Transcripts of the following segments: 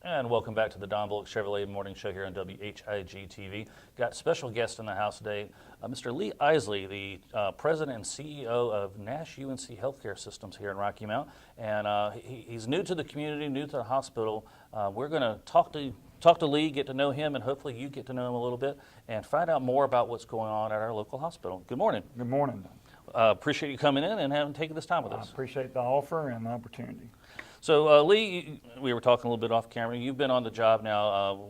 And welcome back to the Don Bullock Chevrolet Morning Show here on WHIG TV. Got special guest in the house today, Mr. Lee Isley, the President and CEO of Nash UNC Healthcare Systems here in Rocky Mount. And he's new to the community, new to the hospital. We're going to talk to Lee, get to know him, and hopefully you get to know him a little bit and find out more about what's going on at our local hospital. Good morning. Good morning. Appreciate you coming in and taking this time with us. I appreciate the offer and the opportunity. So Lee, we were talking a little bit off camera. You've been on the job now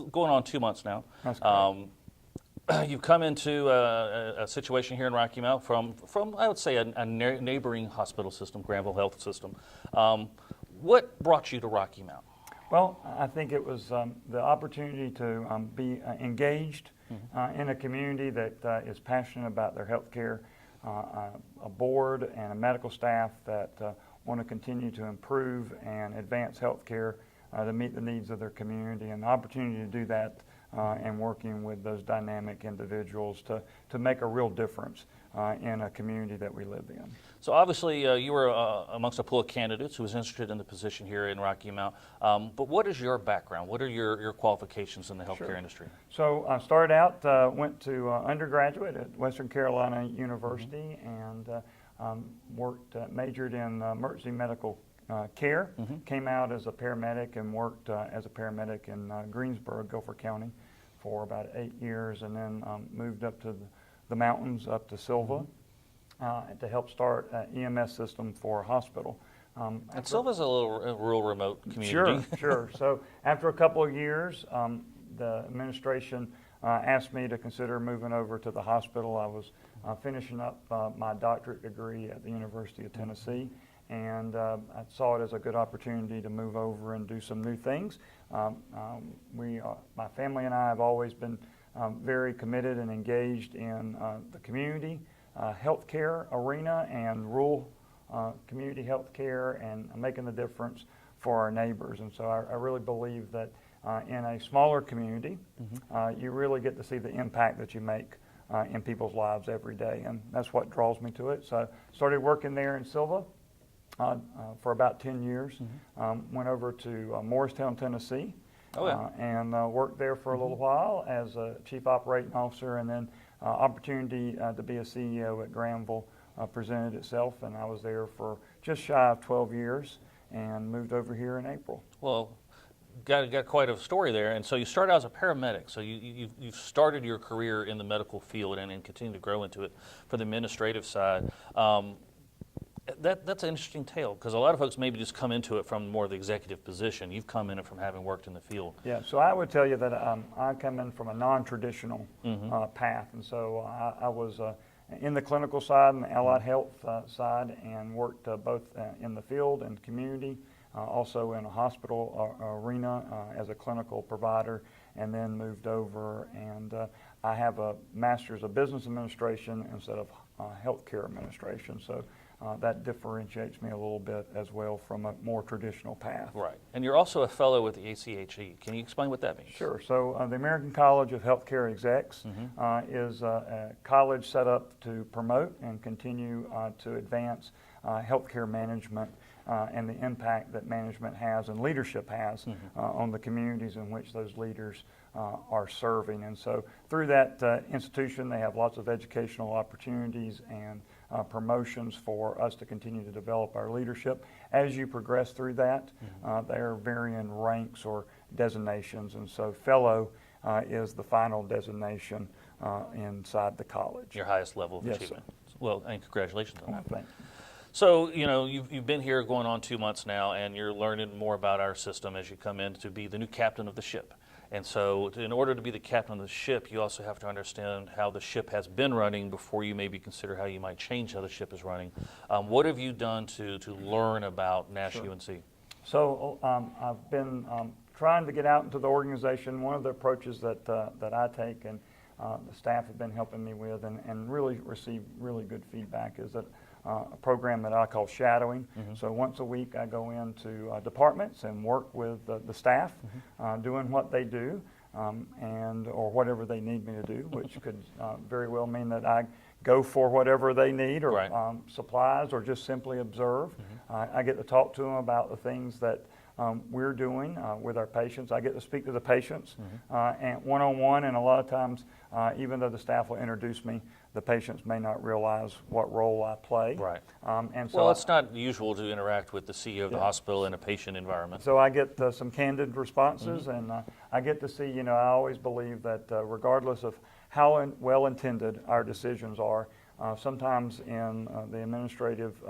going on 2 months now. That's correct. You've come into a situation here in Rocky Mount from I would say a neighboring hospital system, Granville Health System. What brought you to Rocky Mount? Well, I think it was the opportunity to be engaged in a community that is passionate about their health care, a board and a medical staff that want to continue to improve and advance health care to meet the needs of their community, and the opportunity to do that and working with those dynamic individuals to make a real difference in a community that we live in. So obviously you were amongst a pool of candidates who was interested in the position here in Rocky Mount, but what is your background? What are your qualifications in the healthcare industry? So I started out, went to undergraduate at Western Carolina University and majored in emergency medical care, came out as a paramedic and worked as a paramedic in Greensboro, Guilford County for about 8 years, and then moved up to the mountains, up to Silva, to help start an EMS system for a hospital. And Silva's a little rural, remote community. Sure. So after a couple of years, the administration asked me to consider moving over to the hospital. I was finishing up my doctorate degree at the University of Tennessee, and I saw it as a good opportunity to move over and do some new things. My family and I have always been very committed and engaged in the community healthcare arena and rural community healthcare and making the difference for our neighbors. And so I really believe that in a smaller community, you really get to see the impact that you make in people's lives every day, and that's what draws me to it. So I started working there in Silva for about 10 years, went over to Morristown, Tennessee, and worked there for a little while as a chief operating officer, and then opportunity to be a CEO at Granville presented itself, and I was there for just shy of 12 years and moved over here in April. Well, got quite a story there. And so you started out as a paramedic. So you've started your career in the medical field and continue to grow into it for the administrative side. That's an interesting tale, because a lot of folks maybe just come into it from more of the executive position. You've come in it from having worked in the field. Yeah, so I would tell you that I come in from a non-traditional path, and so I was in the clinical side and the allied health side, and worked both in the field and community, also in a hospital arena as a clinical provider, and then moved over, and I have a master's of business administration instead of healthcare administration, so that differentiates me a little bit as well from a more traditional path. Right, and you're also a fellow with the ACHE. Can you explain what that means? Sure. So the American College of Healthcare Execs is a college set up to promote and continue to advance healthcare management and the impact that management has and leadership has on the communities in which those leaders are serving. And so through that institution, they have lots of educational opportunities and promotions for us to continue to develop our leadership. As you progress through that, there are varying ranks or designations, and so fellow is the final designation inside the college. Your highest level of achievement. Sir. Well, and congratulations on that. Thank you. So, you know, you've been here going on 2 months now, and you're learning more about our system as you come in to be the new captain of the ship. And so in order to be the captain of the ship, you also have to understand how the ship has been running before you maybe consider how you might change how the ship is running. What have you done to learn about Nash UNC? So I've been trying to get out into the organization. One of the approaches that I take and the staff have been helping me with and really receive really good feedback is that a program that I call shadowing. So once a week I go into departments and work with the staff doing what they do or whatever they need me to do, which could very well mean that I go for whatever they need or supplies or just simply observe. I get to talk to them about the things that we're doing with our patients. I get to speak to the patients and one-on-one, and a lot of times, even though the staff will introduce me, the patients may not realize what role I play. Right. And so Well, it's not usual to interact with the CEO of the Yeah. hospital in a patient environment. So I get some candid responses, and I get to see, I always believe that regardless of how well intended our decisions are, sometimes in the administrative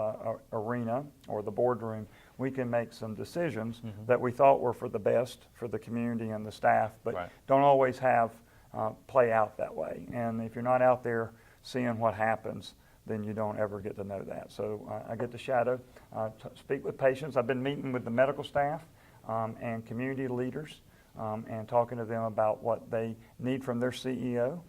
arena or the boardroom, we can make some decisions that we thought were for the best for the community and the staff, but Right. don't always have play out that way. And if you're not out there seeing what happens, then you don't ever get to know that. So I get to shadow, speak with patients. I've been meeting with the medical staff and community leaders and talking to them about what they need from their CEO,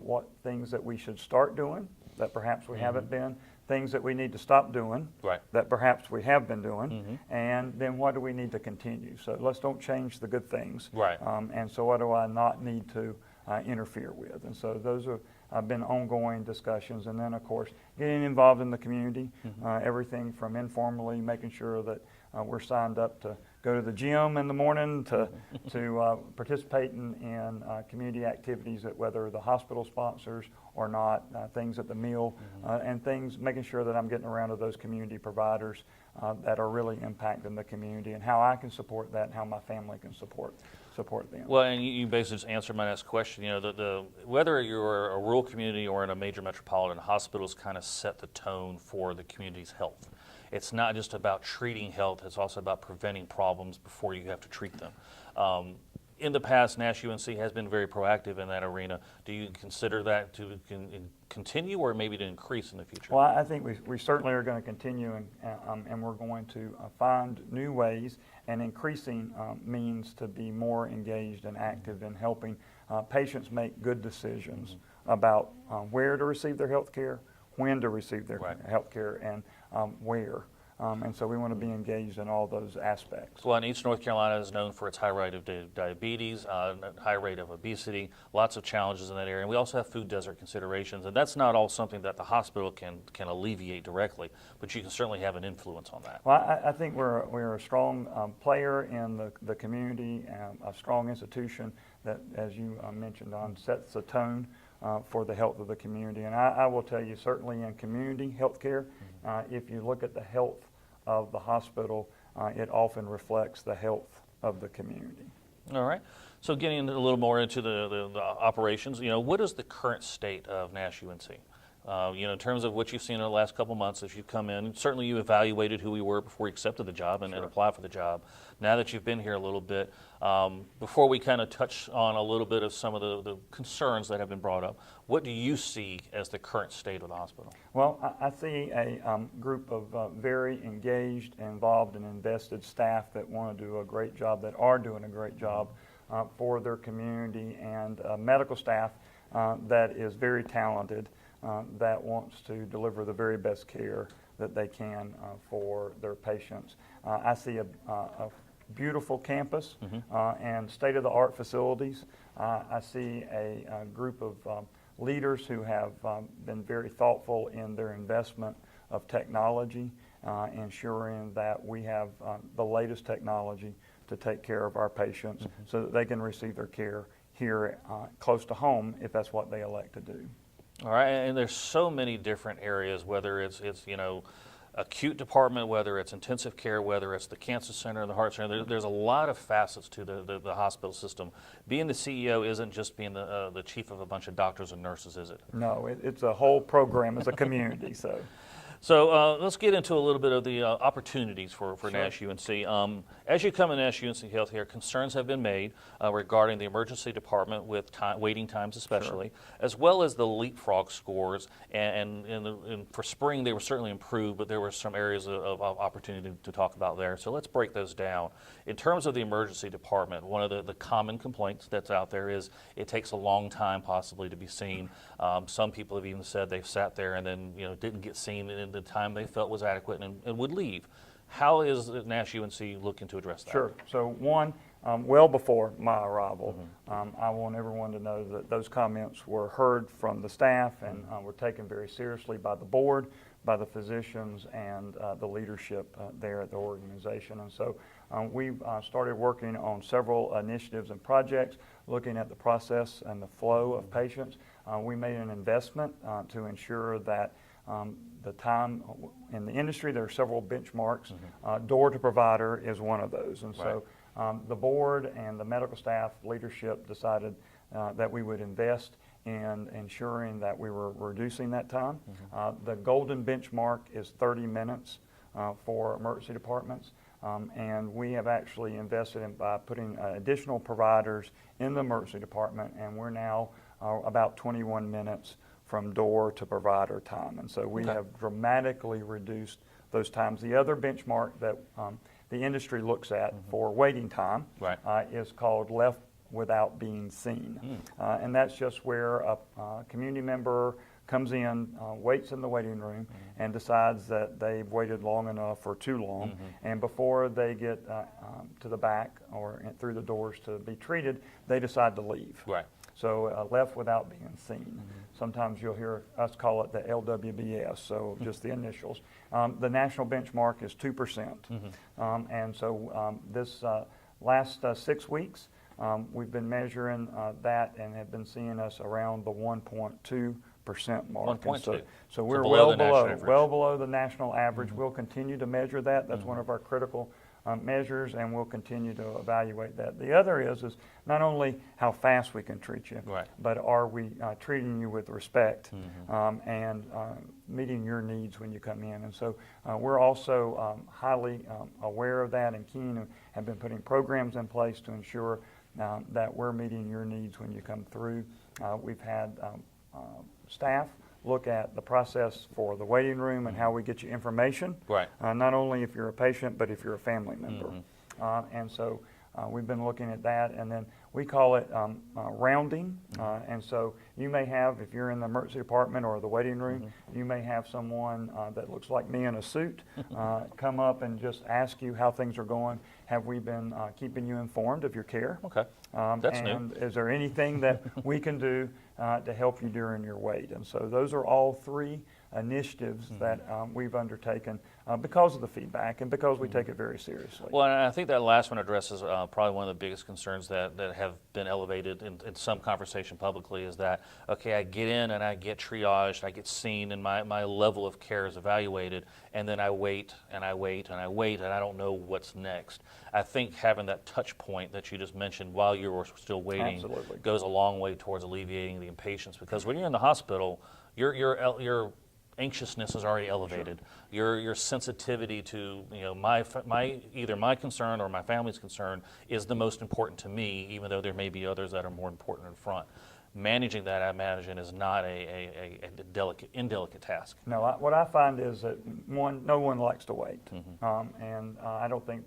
what things that we should start doing that perhaps we haven't been, things that we need to stop doing Right. that perhaps we have been doing, and then what do we need to continue. So let's don't change the good things. Right. And so what do I not need to interfere with? And so those have been ongoing discussions. And then, of course, getting involved in the community, everything from informally making sure that we're signed up to go to the gym in the morning, to participate in community activities, that whether the hospital sponsors or not, things at the meal, and things, making sure that I'm getting around to those community providers that are really impacting the community, and how I can support that, and how my family can support them. Well, and you basically just answered my next question. Whether you're a rural community or in a major metropolitan, hospitals kind of set the tone for the community's health. It's not just about treating health, it's also about preventing problems before you have to treat them. In the past, Nash UNC has been very proactive in that arena. Do you consider that to continue or maybe to increase in the future? Well, I think we certainly are going to continue, and we're going to find new ways and increasing means to be more engaged and active in helping patients make good decisions about where to receive their health care, when to receive their health care, and where. And so we want to be engaged in all those aspects. Well, and East North Carolina is known for its high rate of diabetes, high rate of obesity, lots of challenges in that area. And we also have food desert considerations. And that's not all something that the hospital can alleviate directly, but you can certainly have an influence on that. Well, I think we're a strong player in the community, a strong institution that, as you mentioned, sets the tone for the health of the community. And I will tell you, certainly in community health care, if you look at the health of the hospital, it often reflects the health of the community. All right. So getting a little more into the operations, what is the current state of Nash UNC? In terms of what you've seen in the last couple months as you've come in, certainly you evaluated who we were before you accepted the job and applied for the job. Now that you've been here a little bit, before we kind of touch on a little bit of some of the concerns that have been brought up, what do you see as the current state of the hospital? Well, I see a group of very engaged, involved, and invested staff that want to do a great job, that are doing a great job for their community, and medical staff that is very talented, that wants to deliver the very best care that they can for their patients. I see a beautiful campus and state-of-the-art facilities. I see a group of leaders who have been very thoughtful in their investment of technology, ensuring that we have the latest technology to take care of our patients so that they can receive their care here close to home if that's what they elect to do. All right, and there's so many different areas, whether it's acute department, whether it's intensive care, whether it's the cancer center, the heart center. There's a lot of facets to the hospital system. Being the CEO isn't just being the chief of a bunch of doctors and nurses, is it? No, it's a whole program. It's a community. So let's get into a little bit of the opportunities for Nash UNC. As you come in Nash UNC Healthcare, concerns have been made regarding the emergency department with waiting times especially, as well as the Leapfrog Scores. And for spring, they were certainly improved, but there were some areas of opportunity to talk about there. So let's break those down. In terms of the emergency department, one of the common complaints that's out there is it takes a long time possibly to be seen. Some people have even said they've sat there and then didn't get seen in the time they felt was adequate and would leave. How is Nash UNC looking to address that? Sure. So one, well before my arrival, I want everyone to know that those comments were heard from the staff and were taken very seriously by the board, by the physicians, and the leadership there at the organization. And so we started working on several initiatives and projects, looking at the process and the flow of patients. We made an investment to ensure that the time in the industry, there are several benchmarks. Door to provider is one of those. And so the board and the medical staff leadership decided that we would invest in ensuring that we were reducing that time. The golden benchmark is 30 minutes for emergency departments. And we have actually invested in by putting additional providers in the emergency department, and we're now about 21 minutes from door to provider time. And so we have dramatically reduced those times. The other benchmark that the industry looks at for waiting time is called left without being seen. And that's just where a community member comes in, waits in the waiting room, and decides that they've waited long enough or too long, and before they get to the back or through the doors to be treated, they decide to leave. So left without being seen. Sometimes you'll hear us call it the LWBS, so just the initials. The national benchmark is 2%. And so this last 6 weeks, we've been measuring that and have been seeing us around the 1.2% mark. 1.2. So we're below well below the national average. We'll continue to measure that. That's one of our critical measures, and we'll continue to evaluate that. The other is not only how fast we can treat you, but are we treating you with respect and meeting your needs when you come in. And so we're also highly aware of that and keen and have been putting programs in place to ensure that we're meeting your needs when you come through. We've had staff look at the process for the waiting room and how we get you information, not only if you're a patient, but if you're a family member. And so we've been looking at that, and then we call it rounding. And so you may have, if you're in the emergency department or the waiting room, you may have someone that looks like me in a suit come up and just ask you how things are going. Have we been keeping you informed of your care? That's and new. Is there anything that we can do to help you during your wait? And so those are all three initiatives that we've undertaken because of the feedback and because we take it very seriously. Well, and I think that last one addresses probably one of the biggest concerns that have been elevated in some conversation publicly is that, okay, I get in and I get triaged, I get seen, and my level of care is evaluated, and then I wait and I wait and I wait, and I don't know what's next. I think having that touch point that you just mentioned while you were still waiting goes a long way towards alleviating the impatience, because when you're in the hospital, your anxiousness is already elevated. Your sensitivity to either my concern or my family's concern is the most important to me, even though there may be others that are more important in front. Managing that, I imagine, is not a indelicate task. No, what I find is that no one likes to wait, and I don't think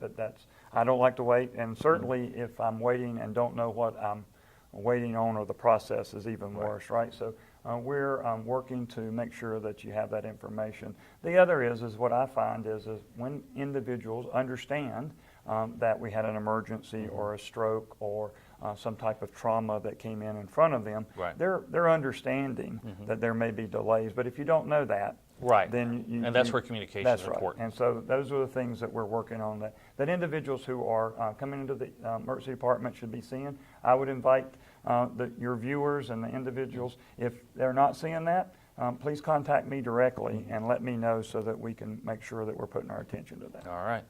I don't like to wait, and certainly if I'm waiting and don't know what I'm waiting on, or the process is even worse, right? So we're working to make sure that you have that information. The other is what I find is when individuals understand that we had an emergency or a stroke or some type of trauma that came in front of them, they're understanding that there may be delays. But if you don't know that, then and that's where communication is important. And so those are the things that we're working on that individuals who are coming into the emergency department should be seeing. I would invite your viewers and the individuals, if they're not seeing that, please contact me directly and let me know so that we can make sure that we're putting our attention to that. All right.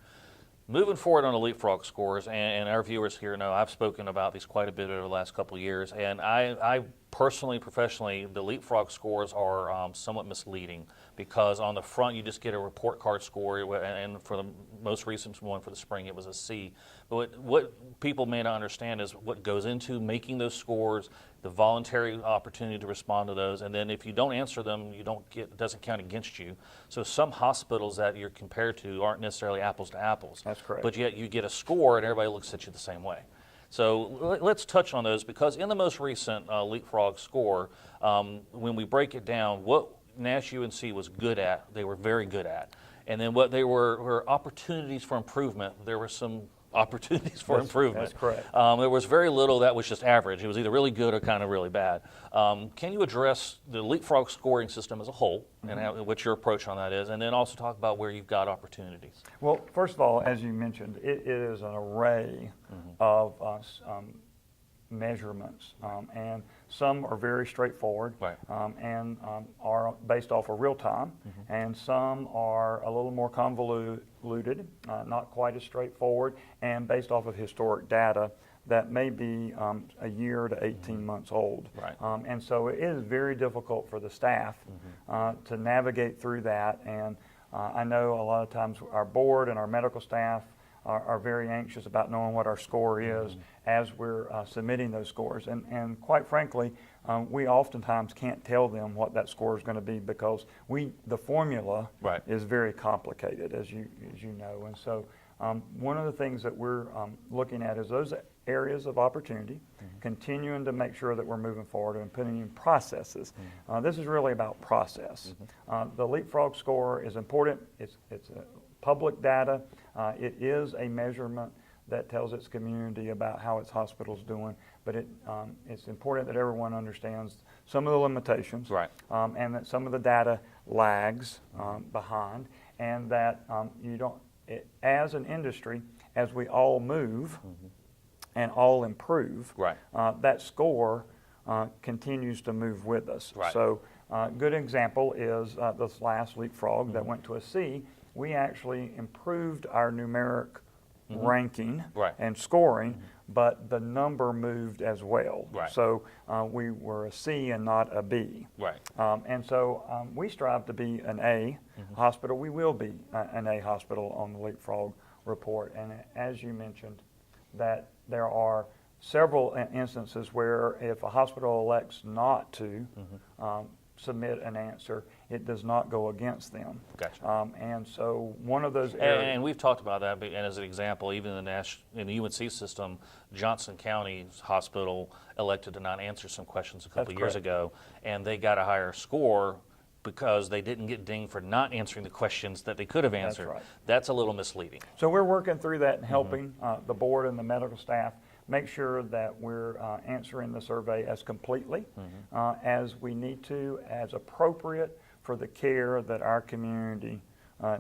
Moving forward on the Leapfrog Scores, and our viewers here know I've spoken about these quite a bit over the last couple of years, and I personally, professionally, the Leapfrog Scores are somewhat misleading, because on the front you just get a report card score, and for the most recent one for the spring it was a C. But what people may not understand is what goes into making those scores, the voluntary opportunity to respond to those, and then if you don't answer them, it doesn't count against you. So some hospitals that you're compared to aren't necessarily apples to apples. That's correct. But yet you get a score and everybody looks at you the same way. So let's touch on those, because in the most recent Leapfrog score, when we break it down, what Nash UNC was good at, they were very good at. And then what they were opportunities for improvement, there were some opportunities for improvement. That's correct. There was very little that was just average. It was either really good or kind of really bad. Can you address the Leapfrog scoring system as a whole and what your approach on that is, and then also talk about where you've got opportunities? Well, first of all, as you mentioned, it is an array of measurements, and some are very straightforward, Right. and are based off of real time, and some are a little more convoluted, not quite as straightforward, and based off of historic data that may be a year to 18 months old. Right. And so it is very difficult for the staff to navigate through that, and I know a lot of times our board and our medical staff are very anxious about knowing what our score is as we're submitting those scores. And quite frankly, we oftentimes can't tell them what that score is going to be because the formula Right. is very complicated, as you know. And so one of the things that we're looking at is those areas of opportunity, continuing to make sure that we're moving forward and putting in processes. This is really about process. The Leapfrog score is important. It's public data. It is a measurement that tells its community about how its hospital's doing, but it's important that everyone understands some of the limitations, Right. and that some of the data lags behind, and that as an industry, as we all move and all improve, Right. that score continues to move with us. Right. So good example is this last Leapfrog that went to a C. We actually improved our numeric ranking Right. and scoring, but the number moved as well. Right. So we were a C and not a B. Right. And so we strive to be an A hospital. We will be an A hospital on the Leapfrog report. And as you mentioned, that there are several instances where if a hospital elects not to submit an answer, it does not go against them. Gotcha. And so one of those areas. And we've talked about that, and as an example, even in the UNC system, Johnson County's hospital elected to not answer some questions a couple years ago, and they got a higher score because they didn't get dinged for not answering the questions that they could have answered. That's right. That's a little misleading. So we're working through that and helping the board and the medical staff make sure that we're answering the survey as completely as we need to, as appropriate for the care that our community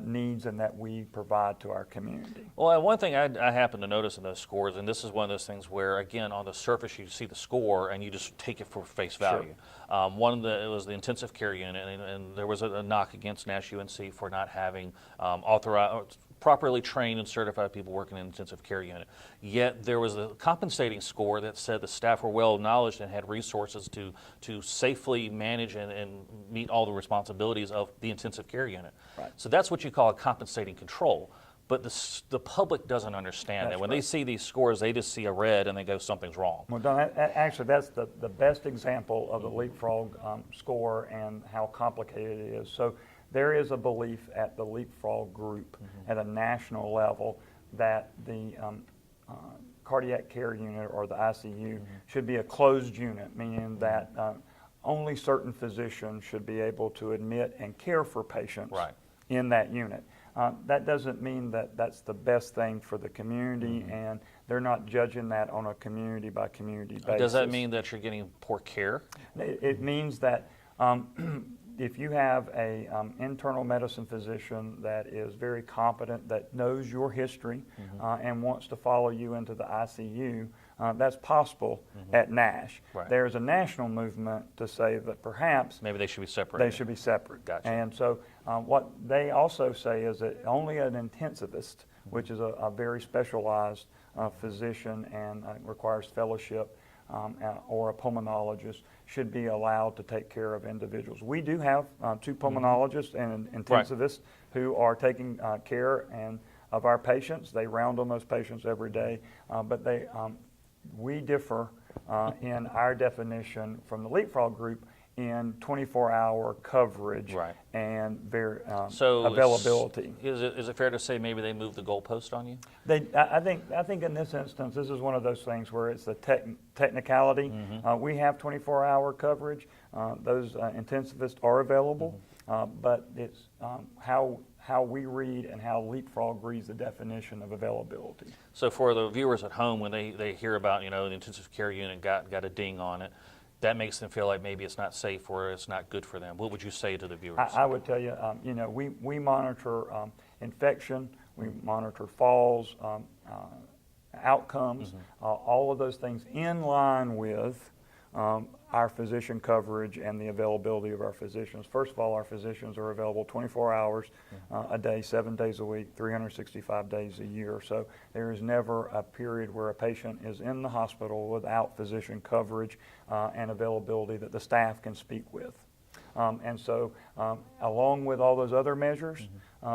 needs and that we provide to our community. Well, one thing I happen to notice in those scores, and this is one of those things where, again, on the surface you see the score and you just take it for face value. Sure. It was the intensive care unit, and there was a knock against Nash UNC for not having properly trained and certified people working in the intensive care unit. Yet there was a compensating score that said the staff were well knowledged and had resources to safely manage and meet all the responsibilities of the intensive care unit. Right. So that's what you call a compensating control. But the public doesn't understand that. When they see these scores, they just see a red and they go, something's wrong. Well, Don, actually, that's the best example of the Leapfrog score and how complicated it is. So there is a belief at the Leapfrog group at a national level that the cardiac care unit or the ICU should be a closed unit, meaning that only certain physicians should be able to admit and care for patients in that unit. That doesn't mean that that's the best thing for the community, and they're not judging that on a community by community basis. Does that mean that you're getting poor care? It means that if you have a internal medicine physician that is very competent, that knows your history and wants to follow you into the ICU, that's possible at Nash. Right. There's a national movement to say that perhaps maybe they should be separate. They should be separate. Gotcha. And so what they also say is that only an intensivist, which is a very specialized physician and requires fellowship, or a pulmonologist, should be allowed to take care of individuals. We do have two pulmonologists and intensivists who are taking care of our patients. They round on those patients every day, but we differ in our definition from the Leapfrog group in 24-hour coverage and availability. Is it fair to say maybe they moved the goalpost on you? I think in this instance, this is one of those things where it's the technicality. We have 24-hour coverage. Those intensivists are available, but it's how how we read and how Leapfrog reads the definition of availability. So for the viewers at home, when they hear about, the intensive care unit got a ding on it, that makes them feel like maybe it's not safe or it's not good for them. What would you say to the viewers? I would tell you, we monitor infection, we monitor falls, outcomes, all of those things in line with our physician coverage and the availability of our physicians. First of all, our physicians are available 24 hours a day, 7 days a week, 365 days a year. So there is never a period where a patient is in the hospital without physician coverage and availability that the staff can speak with. And so along with all those other measures,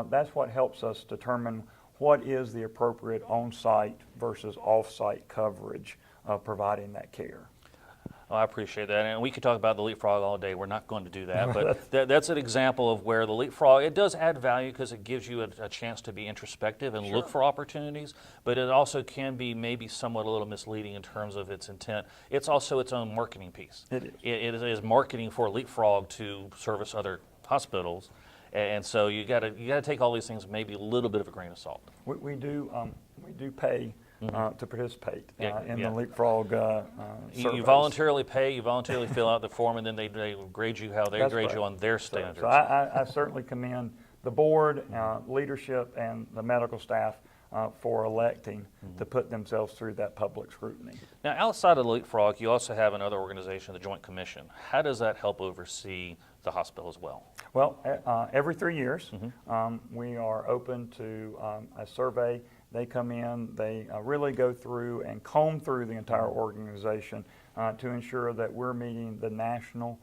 that's what helps us determine what is the appropriate on-site versus off-site coverage of providing that care. Oh, I appreciate that, and we could talk about the Leapfrog all day. We're not going to do that, but that's an example of where the Leapfrog, it does add value because it gives you a chance to be introspective and look for opportunities, but it also can be maybe somewhat a little misleading in terms of its intent. It's also its own marketing piece. It is. It is marketing for Leapfrog to service other hospitals, and so you got to take all these things maybe a little bit of a grain of salt. We do pay to participate in Yeah. the Leapfrog You surveys. voluntarily pay, you voluntarily fill out the form, and then they grade you how they That's grade right. you on their standards. So I certainly commend the board, leadership, and the medical staff for electing to put themselves through that public scrutiny. Now, outside of Leapfrog, you also have another organization, the Joint Commission. How does that help oversee the hospital as well? Well, every 3 years, we are open to a survey. They come in, they really go through and comb through the entire organization to ensure that we're meeting the national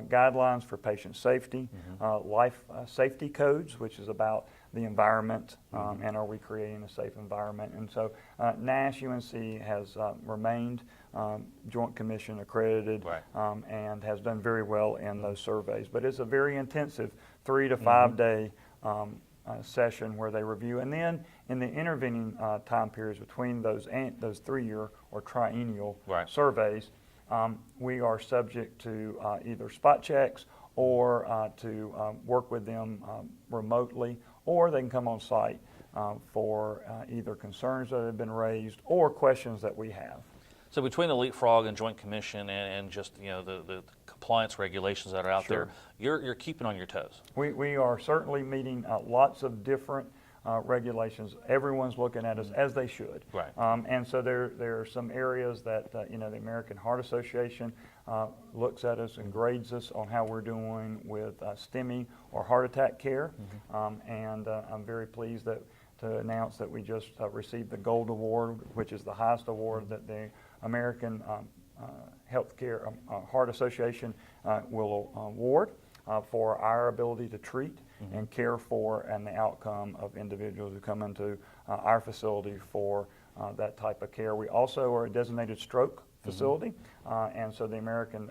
guidelines for patient safety, life safety codes, which is about the environment and are we creating a safe environment. And so Nash UNC has remained Joint Commission accredited and has done very well in those surveys. But it's a very intensive 3 to 5 day session where they review, and then in the intervening time periods between those 3-year or triennial surveys, we are subject to either spot checks or to work with them remotely, or they can come on site for either concerns that have been raised or questions that we have. So between the Leapfrog and Joint Commission and just the compliance regulations that are out there, you're keeping on your toes. We are certainly meeting lots of different regulations. Everyone's looking at us as they should. Right. And so there are some areas that the American Heart Association looks at us and grades us on how we're doing with STEMI or heart attack care. And I'm very pleased to announce that we just received the Gold Award, which is the highest award that the American Healthcare Heart Association will award for our ability to treat and care for and the outcome of individuals who come into our facility for that type of care. We also are a designated stroke facility, and so the American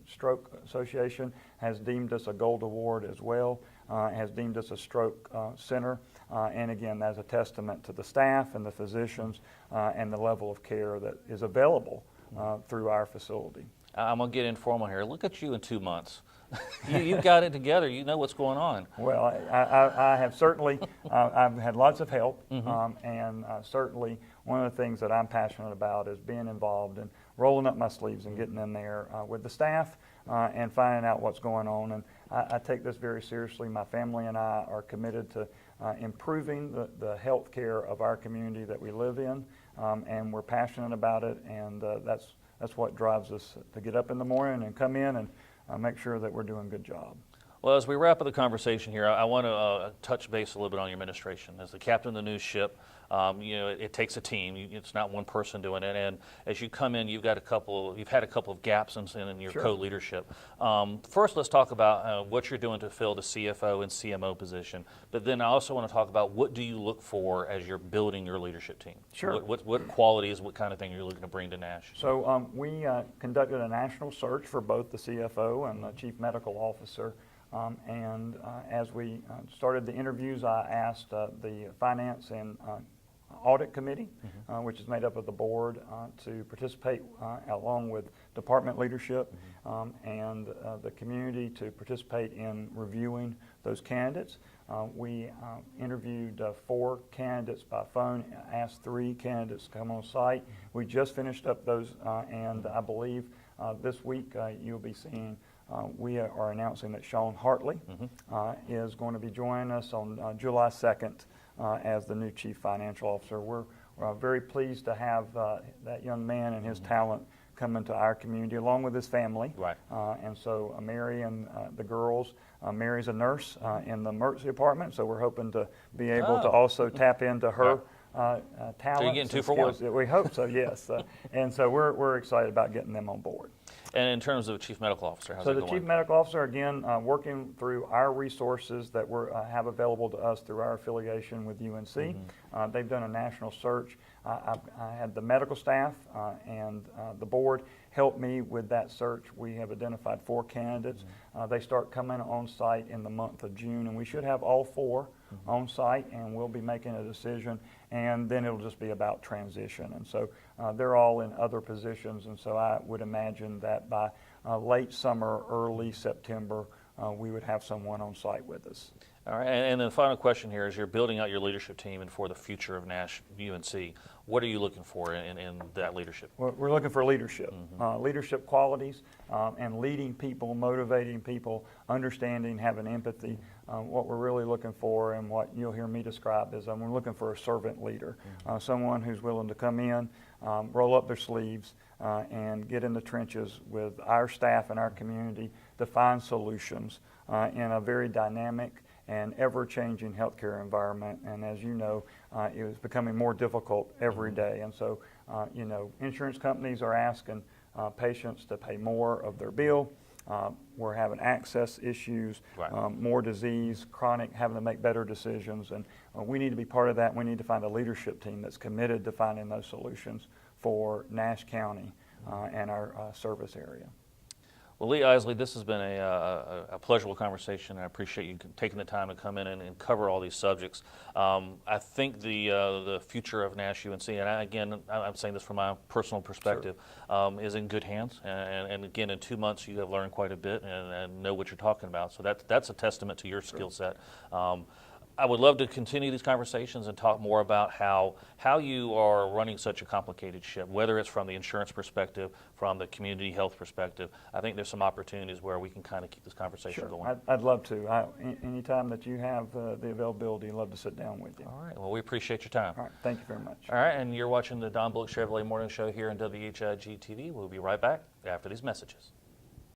Stroke Association has deemed us a Gold Award as well, has deemed us a stroke center, and again, that's a testament to the staff and the physicians and the level of care that is available through our facility. I'm going to get informal here. Look at you in 2 months. You've got it together. You know what's going on. Well, I have certainly, I've had lots of help, and certainly one of the things that I'm passionate about is being involved and rolling up my sleeves and getting in there with the staff and finding out what's going on. And I take this very seriously. My family and I are committed to improving the health care of our community that we live in, and we're passionate about it, and that's what drives us to get up in the morning and come in and make sure that we're doing a good job. Well, as we wrap up the conversation here, I want to touch base a little bit on your administration. As the captain of the news ship, it takes a team. It's not one person doing it. And as you come in, you've had a couple of gaps in your co-leadership. First, let's talk about what you're doing to fill the CFO and CMO position. But then I also want to talk about what do you look for as you're building your leadership team? Sure. What qualities, what kind of thing you're looking to bring to Nash? So we conducted a national search for both the CFO and the Chief Medical Officer. As we started the interviews, I asked the Finance and Audit Committee, which is made up of the board, to participate along with department leadership and the community to participate in reviewing those candidates. We interviewed 4 candidates by phone, asked 3 candidates to come on site. We just finished up those, and I believe this week you'll be seeing, we are announcing that Sean Hartley is going to be joining us on July 2nd as the new Chief Financial Officer. We're very pleased to have that young man and his talent come into our community along with his family. Right. And so Mary and the girls, Mary's a nurse in the emergency department, so we're hoping to be able to also tap into her talents. So you're getting 2 for 1. We hope so, yes. And so we're excited about getting them on board. And in terms of Chief Medical Officer, how's So that the going? Chief Medical Officer, again, working through our resources that we have available to us through our affiliation with UNC. They've done a national search. I had the medical staff and the board help me with that search. We have identified 4 candidates. They start coming on site in the month of June, and we should have all 4 on site, and we'll be making a decision, and then it'll just be about transition. And so they're all in other positions, and so I would imagine that by late summer, early September, we would have someone on site with us. All right, and the final question here is, you're building out your leadership team and for the future of Nash UNC. What are you looking for in that leadership? We're looking for leadership, leadership qualities, and leading people, motivating people, understanding, having empathy. What we're really looking for, and what you'll hear me describe, is we're looking for a servant leader, someone who's willing to come in, roll up their sleeves, and get in the trenches with our staff and our community to find solutions in a very dynamic and ever-changing healthcare environment. And as you know, it is becoming more difficult every day. And so, insurance companies are asking patients to pay more of their bill. We're having access issues, more disease, chronic, having to make better decisions. And we need to be part of that. We need to find a leadership team that's committed to finding those solutions for Nash County and our service area. Well, Lee Isley, this has been a pleasurable conversation. I appreciate you taking the time to come in and cover all these subjects. I think the future of Nash UNC, and I'm saying this from my personal perspective, is in good hands. And again, in 2 months, you have learned quite a bit and know what you're talking about. So that's a testament to your skill set. I would love to continue these conversations and talk more about how you are running such a complicated ship, whether it's from the insurance perspective, from the community health perspective. I think there's some opportunities where we can kind of keep this conversation going. I'd love to. Anytime that you have the availability, I'd love to sit down with you. All right. Well, we appreciate your time. All right. Thank you very much. All right. And you're watching the Don Bullock Chevrolet Morning Show here on WHIG TV. We'll be right back after these messages.